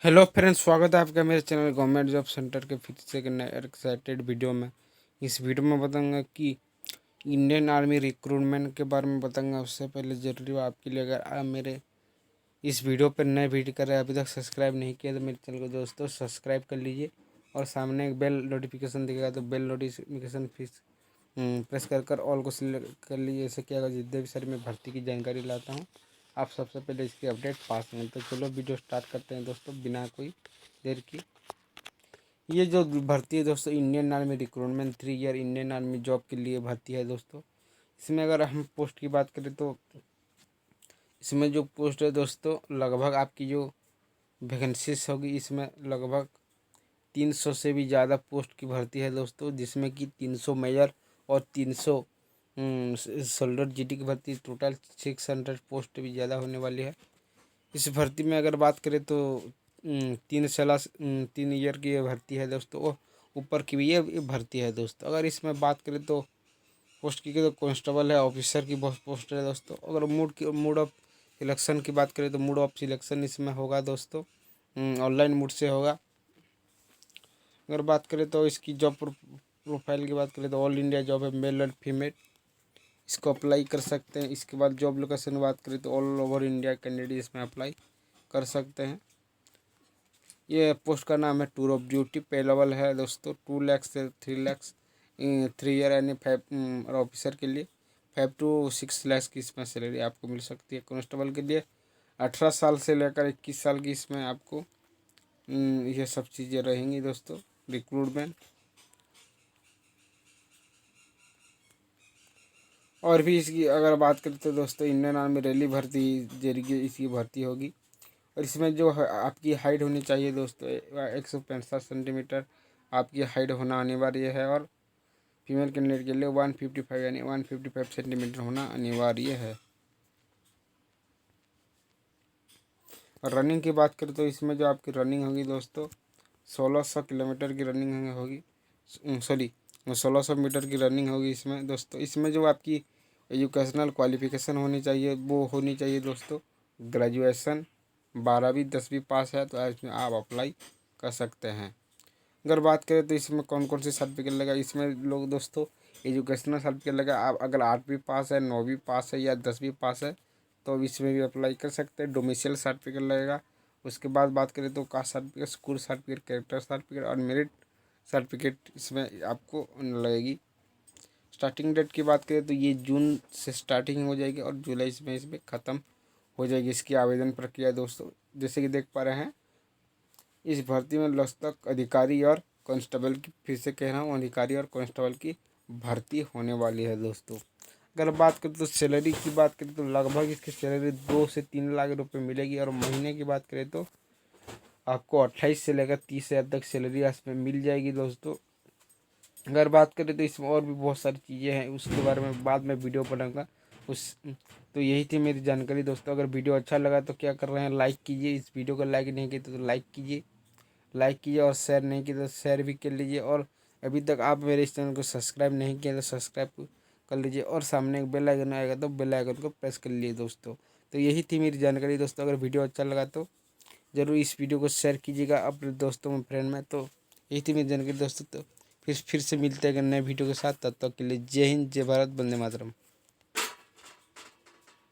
Hello friends, स्वागत है आपका मेरे चैनल गवर्नमेंट जॉब सेंटर के फिर से एक नए एक्साइटेड वीडियो में। इस वीडियो में बताऊंगा कि इंडियन आर्मी रिक्रूटमेंट के बारे में बताऊंगा। उससे पहले ज़रूरी हो आपके लिए, अगर आप मेरे इस वीडियो पर नए वीडियो कर रहे हैं, अभी तक सब्सक्राइब नहीं किया तो मेरे चैनल को दोस्तों सब्सक्राइब कर लीजिए और सामने एक बेल नोटिफिकेशन दिखेगा तो बेल नोटिफिकेशन फिक्स प्रेस कर ऑल को सिलेक्ट कर लीजिए। ऐसे क्या होगा, जितने भी सारी मैं भर्ती की जानकारी लाता हूँ आप सबसे पहले इसकी अपडेट पास में। तो चलो वीडियो स्टार्ट करते हैं दोस्तों बिना कोई देर की। ये जो भर्ती है दोस्तों, Indian army recruitment 3 year Indian army job के लिए भर्ती है दोस्तों। इसमें अगर हम पोस्ट की बात करें तो इसमें जो पोस्ट है दोस्तों, लगभग आपकी जो वैकेंसीज होगी इसमें लगभग 300 से भी ज़्यादा पोस्ट की भर्ती है दोस्तों, जिसमें कि 300 मेजर और 300 सोल्डर जीडी की भर्ती, टोटल 600 पोस्ट भी ज़्यादा होने वाली है। इस भर्ती में अगर बात करें तो 3 ईयर की ये भर्ती है दोस्तों, और ऊपर की भी ये भर्ती है दोस्तों। अगर इसमें बात करें तो पोस्ट की तो कांस्टेबल है, ऑफिसर की बहुत पोस्ट है दोस्तों। अगर मूड ऑफ सिलेक्शन की बात करें तो मूड ऑफ सिलेक्शन इसमें होगा दोस्तों, ऑनलाइन मूड से होगा। अगर बात करें तो इसकी जॉब प्रोफाइल की बात करें तो ऑल इंडिया जॉब है, मेल और फीमेल इसको अप्लाई कर सकते हैं। इसके बाद जॉब लोकेशन की बात करें तो ऑल ओवर इंडिया कैंडिडेट इसमें अप्लाई कर सकते हैं। ये पोस्ट का नाम है टूर ऑफ ड्यूटी। पे लेवल है दोस्तों 2 लाख से 3 लाख 3 ईयर यानी 5 और ऑफिसर के लिए 5 to 6 लाख की इसमें सैलरी आपको मिल सकती है। कांस्टेबल के लिए 18 साल से लेकर 21 साल की इसमें आपको ये सब चीज़ें रहेंगी दोस्तों। रिक्रूटमेंट और भी इसकी अगर बात करें तो दोस्तों, इंडियन आर्मी रैली भर्ती जरिए इसकी भर्ती होगी। और इसमें जो आपकी हाइट होनी चाहिए दोस्तों 165 सेंटीमीटर आपकी हाइट होना अनिवार्य है। और फीमेल कैंडिडेट के लिए 155 यानी 155 सेंटीमीटर होना अनिवार्य है। और रनिंग की बात करें तो इसमें जो आपकी रनिंग होगी दोस्तों 1600 किलोमीटर की रनिंग होगी, सॉरी 1600 मीटर की रनिंग होगी इसमें दोस्तों। इसमें जो आपकी एजुकेशनल क्वालिफिकेशन होनी चाहिए वो होनी चाहिए दोस्तों ग्रेजुएशन 12वीं 10वीं पास है तो इसमें आप अप्लाई कर सकते हैं। अगर बात करें तो इसमें कौन कौन से सर्टिफिकेट लगा, इसमें लोग दोस्तों एजुकेशनल सर्टिफिकेट लगा। आप अगर 8वीं पास है, 9वीं पास है या 10वीं पास है तो इसमें भी अप्लाई कर सकते हैं। डोमिसाइल सर्टिफिकेट लगेगा। उसके बाद बात करें तो caste certificate, school certificate, character certificate और मेरिट सर्टिफिकेट इसमें आपको लगेगी। स्टार्टिंग डेट की बात करें तो ये जून से स्टार्टिंग हो जाएगी और जुलाई में इसमें ख़त्म हो जाएगी इसकी आवेदन प्रक्रिया दोस्तों। जैसे कि देख पा रहे हैं इस भर्ती में लगभग अधिकारी और कांस्टेबल की, फिर से कह रहा हूँ, अधिकारी और कांस्टेबल की भर्ती होने वाली है दोस्तों। अगर बात करें तो सैलरी की बात करें तो लगभग इसकी सैलरी 2 से 3 लाख रुपए मिलेगी। और महीने की बात करें तो आपको 28 से लेकर 30 हज़ार तक सैलरी इसमें मिल जाएगी दोस्तों। अगर बात करें तो इसमें और भी बहुत सारी चीज़ें हैं, उसके बारे में बाद में वीडियो बनाऊंगा। उस तो यही थी मेरी जानकारी दोस्तों। अगर वीडियो अच्छा लगा तो क्या कर रहे हैं, लाइक कीजिए। इस वीडियो को लाइक नहीं किया तो लाइक कीजिए, और शेयर नहीं किया तो शेयर भी कर लीजिए। और अभी तक आप मेरे इस चैनल को सब्सक्राइब नहीं किया तो सब्सक्राइब कर लीजिए और सामने एक बेल आइकन आएगा तो बेल आइकन को प्रेस कर लीजिए दोस्तों। तो यही थी मेरी जानकारी दोस्तों। अगर वीडियो अच्छा लगा तो ज़रूर इस वीडियो को शेयर कीजिएगा अपने दोस्तों में, फ्रेंड में। तो यही थी मेरी जानकारी दोस्तों। तो फिर से मिलते हैं नए वीडियो के साथ। तब तक के लिए जय हिंद, जय भारत, वंदे मातरम।